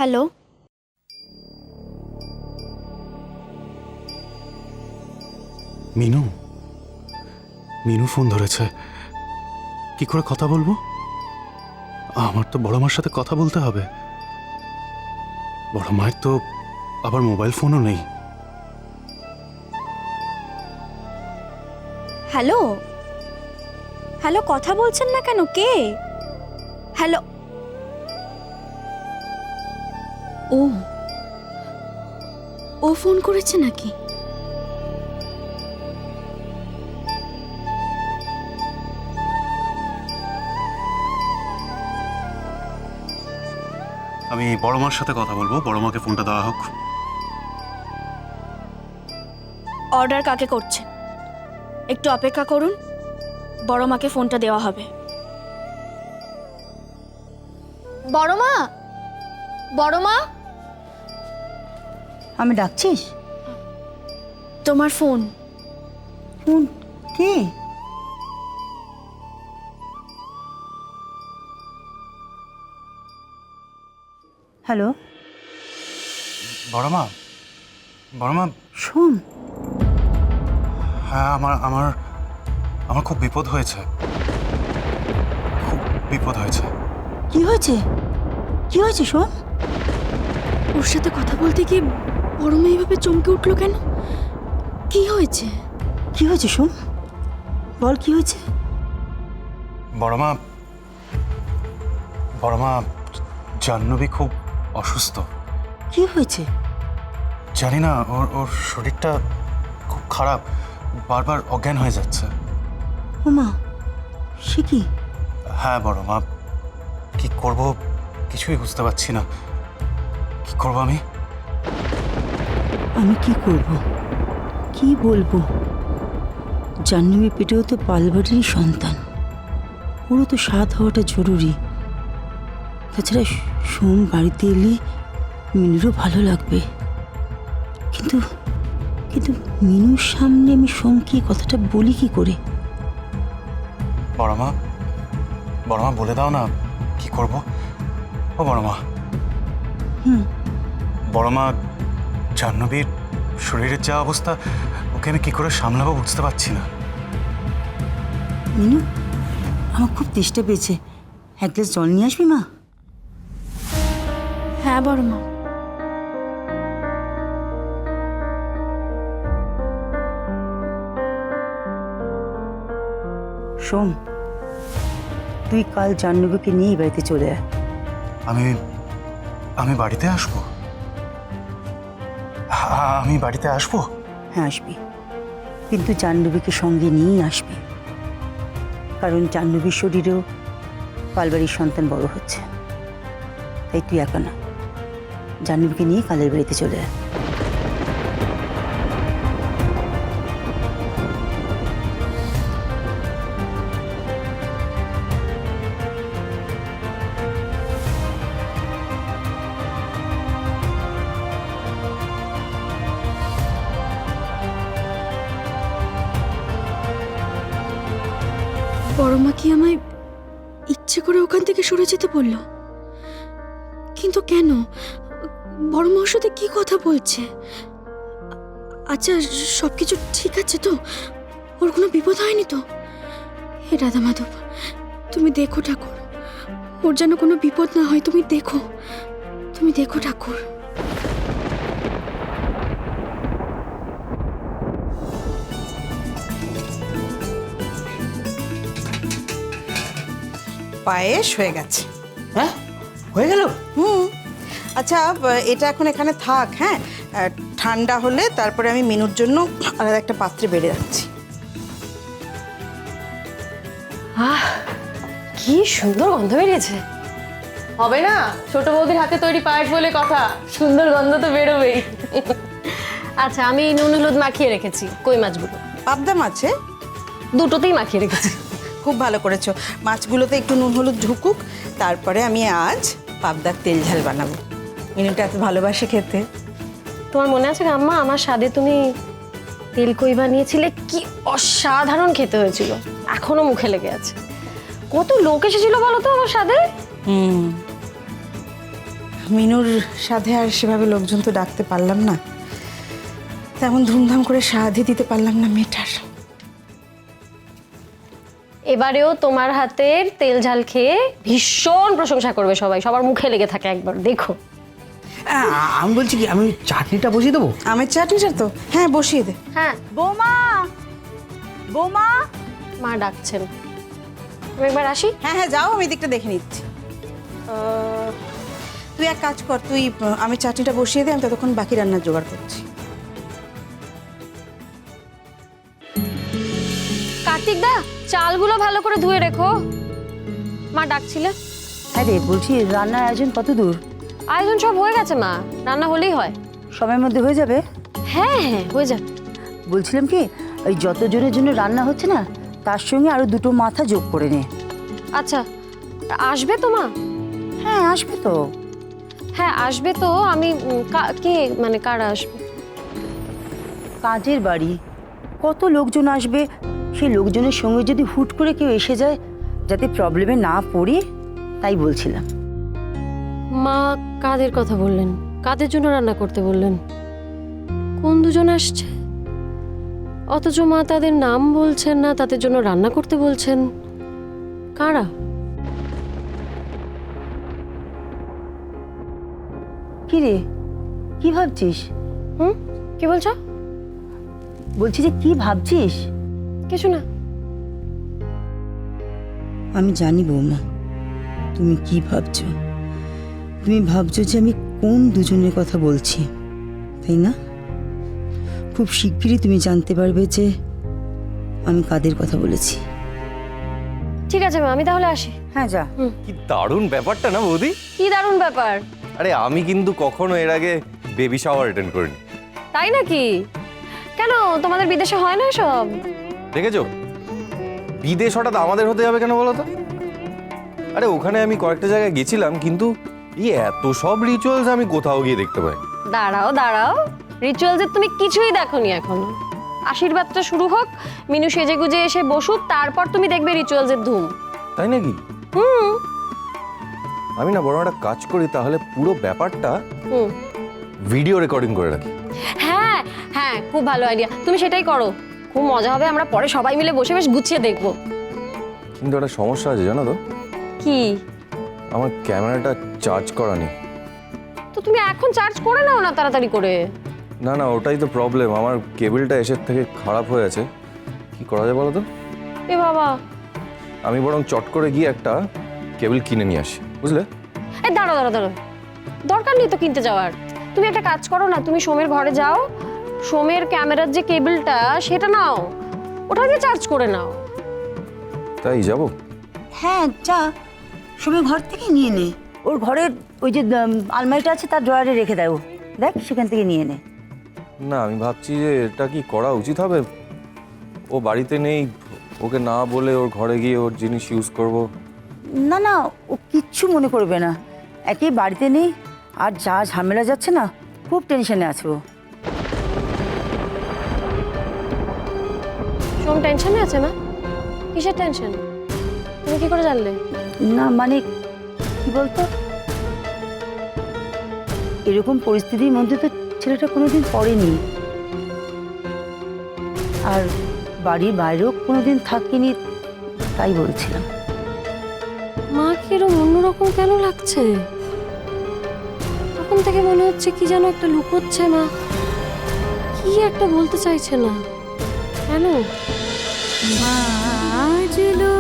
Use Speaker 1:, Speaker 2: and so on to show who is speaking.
Speaker 1: Hello,
Speaker 2: Minu Minu phone ধরেছে। কি করে কথা বলবো? আমার তো বড় মার সাথে কথা বলতে হবে। বড় মায়ের তো আবার মোবাইল ফোনও নেই।
Speaker 1: হ্যালো হ্যালো, কথা বলছেন না কেন? কে? হ্যালো। ও ও ফোন করেছে নাকি?
Speaker 2: আমি বড় মার সাথে কথা বলবো। বড় মাকে ফোনটা দেওয়া হোক।
Speaker 1: অর্ডার কাকে করছে? একটু অপেক্ষা করুন, বড় মাকে ফোনটা দেওয়া হবে। বড় মা, বড় মা,
Speaker 3: আমি ডাকছিস?
Speaker 1: তোমার ফোন।
Speaker 3: ফোন? কে? হ্যালো,
Speaker 2: বড় মা, বড় মা।
Speaker 3: শোন।
Speaker 2: হ্যাঁ, আমার আমার আমার খুব বিপদ হয়েছে। খুব বিপদ হয়েছে।
Speaker 3: কি হয়েছে? কি হয়েছে শোন?
Speaker 1: ওর সাথে কথা বলতে গিয়ে বড় মা এইভাবে চমকে উঠলো কেন? কি হয়েছে?
Speaker 3: কি হয়েছে শোন? বল কি হয়েছে?
Speaker 2: বড় মা, বড় মা, জাহ্নবী খুব অসুস্থ।
Speaker 3: কি হয়েছে?
Speaker 2: জানি না, ওর ওর শরীরটা খুব খারাপ। বারবার অজ্ঞান হয়ে যাচ্ছে।
Speaker 3: ওমা, সে কি?
Speaker 2: হ্যাঁ বড় মা, কি করব কিছুই বুঝতে পারছি না। কি করব আমি?
Speaker 3: আমি কি করব? কি বলবো? জাহ্নবী পেটেও তো পালবাড়িরই সন্তান। ওরও তো স্বাদ হওয়াটা জরুরি। তাছাড়া সোম বাড়িতে এলে মিনুরও ভালো লাগবে। কিন্তু কিন্তু মিনুর সামনে আমি সোমকে এই কথাটা বলি কি করে?
Speaker 2: বড় মা, বড় মা বলে দাও না কি করব। ও বড় মা। বড় মা, জাহ্নবীর শরীরের যা অবস্থা, ওকে আমি কি করে সামলাবো বুঝতে পারছি না।
Speaker 3: মিনু, আমার খুব তেষ্টা পেয়েছে, এক গ্লাস জল নিয়ে আসবি মা?
Speaker 1: হ্যাঁ বড় মা।
Speaker 3: সোম, তুই কাল জাহ্নবীকে নিয়ে এই বাড়িতে চলে আয়।
Speaker 2: আমি আমি বাড়িতে আসবো? আমি বাড়িতে আসবো?
Speaker 3: হ্যাঁ আসবি, কিন্তু জাহ্নবীকে সঙ্গে নিয়েই আসবি। কারণ জাহ্নবীর শরীরেও পালবাড়ির সন্তান বড় হচ্ছে। তাই তুই একা না, জাহ্নবীকে নিয়ে কালের বাড়িতে চলে আয়।
Speaker 1: বড় মা কি আমায় ইচ্ছে করে ওখান থেকে সরে যেতে বলল? কিন্তু কেন? বড় মা ওর সাথে কি কথা বলছে? আচ্ছা, সবকিছু ঠিক আছে তো? ওর কোনো বিপদ হয়নি তো? হে রাধা মাধব, তুমি দেখো ঠাকুর, ওর যেন কোনো বিপদ না হয়। তুমি দেখো, তুমি দেখো ঠাকুর।
Speaker 4: পায়েস হয়ে গেছে।
Speaker 5: হ্যাঁ, হয়ে গেল?
Speaker 4: আচ্ছা, এটা এখন এখানে থাক। হ্যাঁ, ঠান্ডা হলে তারপরে আমি মিনুর জন্য আলাদা একটা পাত্রে বেড়ে রাখছি।
Speaker 6: আহ, কি সুন্দর গন্ধ বেরিয়েছে। হবে না? ছোট বৌদির হাতে তৈরি পায়েস বলে কথা, সুন্দর গন্ধ তো বেরোবেই। আচ্ছা, আমি নুন হলুদ মাখিয়ে রেখেছি কই মাছগুলো।
Speaker 4: পাবদা মাছে
Speaker 6: দুটোতেই মাখিয়ে রেখেছি।
Speaker 4: খুব ভালো করেছো। মাছগুলোতে একটু নুন হলুদ ঢুকুক, তারপরে আমি আজ পাবদার তেল ঝাল বানাবো। মিনুটা এত ভালোবাসে খেতে।
Speaker 6: তোমার মনে আছে আম্মা, আমার স্বাদে তুমি তেল কই বানিয়েছিলে? কি অসাধারণ খেতে হয়েছিল, এখনো মুখে লেগে আছে। কত লোক এসেছিল বলো তো আমার স্বাদে।
Speaker 4: মিনুর সাথে আর সেভাবে লোকজন তো ডাকতে পারলাম না, তেমন ধুমধাম করে সাধি দিতে পারলাম না মেয়েটার।
Speaker 6: এবারেও তোমার হাতের তেল ঝাল খেয়ে ভীষণ প্রশংসা করবে সবাই, সবার মুখে লেগে থাকে একবার দেখো।
Speaker 5: আমি বলছি কি, আমি চাটনিটা বসিয়ে দেবো?
Speaker 4: আমের চাটনিটা তো হ্যাঁ বসিয়ে দে।
Speaker 6: হ্যাঁ,
Speaker 3: বৌমা, বৌমা,
Speaker 6: মা ডাকছেন, আমি একবার আসি।
Speaker 4: হ্যাঁ হ্যাঁ যাও, আমি এদিকটা দেখে নিচ্ছি। তুই এক কাজ কর, তুই আমের চাটনিটা বসিয়ে দে, আমি ততক্ষণ বাকি রান্নার জোগাড় করছি।
Speaker 6: কার্তিক দা, চালগুলো ভালো করে ধুয়ে রেখো, মা ডাকছিলে।
Speaker 3: হ্যাঁ রে, বলছি রান্নার আয়োজন কত দূর?
Speaker 6: আয়োজন সব হয়ে গেছে মা, রান্না হলেই হয়।
Speaker 3: সময়ের মধ্যে হয়ে যাবে?
Speaker 6: হ্যাঁ হ্যাঁ হয়ে যাবে।
Speaker 3: বলছিলাম কি, ওই যতজনের জন্য রান্না হচ্ছে না তার সঙ্গে আরো 2টো মাথা যোগ করে নে।
Speaker 6: আচ্ছা, আসবে তো মা?
Speaker 3: হ্যাঁ আসবে তো।
Speaker 6: হ্যাঁ আসবে তো, আমি কে মানে কারা আসবে?
Speaker 3: কাজের বাড়ি, কত লোকজন আসবে, সেই লোকজনের সঙ্গে যদি হুট করে কেউ এসে যায়, যাতে প্রবলেমে না পড়ি, তাই বলছিলাম।
Speaker 6: মা কাদের কথা বললেন? কাদের জন্য রান্না করতে বললেন? কোন দুজন আসছে? অথচ মা তাদের নাম বলছেন না, তাদের জন্য রান্না করতে বলছেন। কারা?
Speaker 3: কি রে, কি ভাবছিস?
Speaker 6: হুম, কি বলছো?
Speaker 3: বলছি যে কি ভাবছিস?
Speaker 6: কিছু না।
Speaker 3: আমি জানি বৌমা, তুমি কি ভাবছো। তুমি ভাবছো যে আমি কোন দুজনের কথা বলছি, তাই না? খুব শিগগিরই তুমি জানতে পারবে যে আমি কাদের কথা বলেছি।
Speaker 6: ঠিক আছে মা, আমি তাহলে আসি।
Speaker 3: হ্যাঁ যা।
Speaker 7: কি দারুণ ব্যাপারটা না বৌদি।
Speaker 6: কি দারুণ ব্যাপার।
Speaker 7: আরে আমি কিন্তু কখনো এর আগে বেবি শাওয়ার অ্যাটেন্ড করিনি।
Speaker 6: তাই নাকি? কেন, তোমাদের বিদেশে হয় না সব?
Speaker 7: দেখেছো, বিদেশ হঠাৎ আমাদের হতে যাবে কেন বলো তো? আরে ওখানে আমি কয়েকটা জায়গায় গেছিলাম, কিন্তু এই এত সব রিচুয়ালস আমি কোথাও গিয়ে দেখতে পাই।
Speaker 6: দাঁড়াও দাঁড়াও, রিচুয়ালসের তুমি কিছুই দেখোনি এখনো। আশীর্বাদটা শুরু হোক, মিনু সেজে গুজে এসে বসুক, তারপর তুমি দেখবে রিচুয়ালসের ধুম।
Speaker 7: তাই নাকি?
Speaker 6: হুম
Speaker 7: আমি না বরং একটা কাজ করি, তাহলে পুরো ব্যাপারটা
Speaker 6: হুম।
Speaker 7: ভিডিও রেকর্ডিং করে রাখি।
Speaker 6: হ্যাঁ হ্যাঁ, খুব ভালো আইডিয়া, তুমি সেটাই করো, খুব মজা হবে। আমরা পরে সবাই মিলে বসে বেশ গুছিয়ে দেখবো।
Speaker 7: কিন্তু একটা সমস্যা আছে জানো তো,
Speaker 6: কি?
Speaker 7: আমার ক্যামেরাটা চার্জ করা নেই।
Speaker 6: তো তুমি এখন চার্জ করে নাও না তাড়াতাড়ি করে।
Speaker 7: না না, ওটাই তো প্রবলেম, আমার কেবলটা এসের থেকে খারাপ হয়ে আছে। কি করা যায় বলো তো?
Speaker 6: এ বাবা,
Speaker 7: আমি বরং চট করে গিয়ে একটা কেবল কিনে নিয়ে আসি, বুঝলে?
Speaker 6: এই দাঁড়াও দাঁড়াও দাঁড়াও, দরকার নেই তো কিনতে যাওয়ার। তুমি একটা কাজ করো না, তুমি সোমের ঘরে যাও, সোমের ক্যামেরার যে কেবলটা সেটা নাও, ওটা দিয়ে চার্জ করে নাও।
Speaker 7: তাই যাব?
Speaker 3: হ্যাঁ যা, সময় ঘর থেকে নিয়ে নে। ওর ঘরের ওই যে আলমারিটা আছে তার ড্রয়ারে রেখে দেয়, দেখ সেখান থেকে নিয়ে নে।
Speaker 7: না, আমি ভাবছি যে এটা কি করা উচিত হবে? ও বাড়িতে নেই, ওকে না বলে ওর ঘরে গিয়ে ওর জিনিস ইউজ করব।
Speaker 3: না না, ও কিচ্ছু মনে করবে না, একেই বাড়িতে নেই, আর যা ঝামেলা যাচ্ছে না, খুব টেনশনে আছে ও।
Speaker 6: সোম টেনশনে আছে না? কিসের টেনশন? তুমি কি করে জানলে?
Speaker 3: না মানে কি বলতো, এরকম পরিস্থিতির মধ্যে তো ছেলেটা কোনোদিন পড়েনি, আর বাড়ির বাইরেও কোনোদিন থাকিনি, তাই বলছিলাম।
Speaker 6: মা কি এরকম অন্যরকম কেন লাগছে? তখন থেকে মনে হচ্ছে কি যেন একটা লুকোচ্ছে মা, কি একটা বলতে চাইছে না কেন?
Speaker 1: বাজলো